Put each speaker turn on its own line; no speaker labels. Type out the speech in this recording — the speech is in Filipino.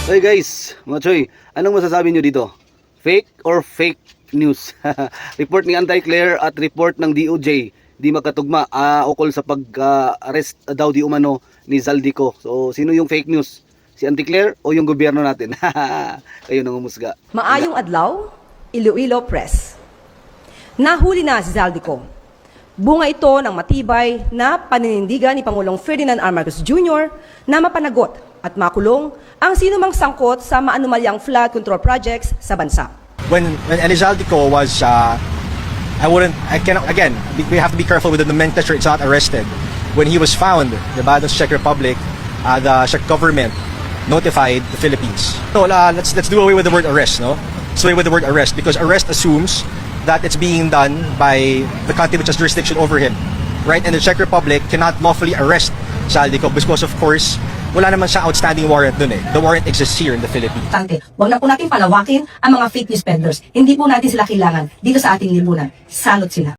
Hey guys, mga choy, anong masasabi nyo dito? Fake or fake news? Report ni Anti-Claire at report ng DOJ di makatugma ukol sa pag-arrest daw di umano ni Zaldico. So, sino yung fake news? Si Anti-Claire o yung gobyerno natin? Kayo nang umusga.
Maayong adlaw, Iloilo Press. Nahuli na si Zaldico. Bunga ito ng matibay na paninindigan ni Pangulong Ferdinand R. Marcos Jr. na mapanagot at makulong ang sinumang sangkot sa maanumalyang flood control projects sa bansa.
When Zaldico was, again, we have to be careful with the nomenclature. It's not arrested. When he was found, diba, the Czech Republic, the Czech government notified the Philippines. So let's do away with the word arrest, no? Let's do away with the word arrest because arrest assumes that it's being done by the country which has jurisdiction over him, right? And the Czech Republic cannot lawfully arrest Zaldico because, of course, wala naman siya outstanding warrant dun eh. The warrant exists here in the Philippines.
Huwag na po natin palawakin ang mga fake news peddlers. Hindi po natin sila kailangan dito sa ating lipunan. Salot sila.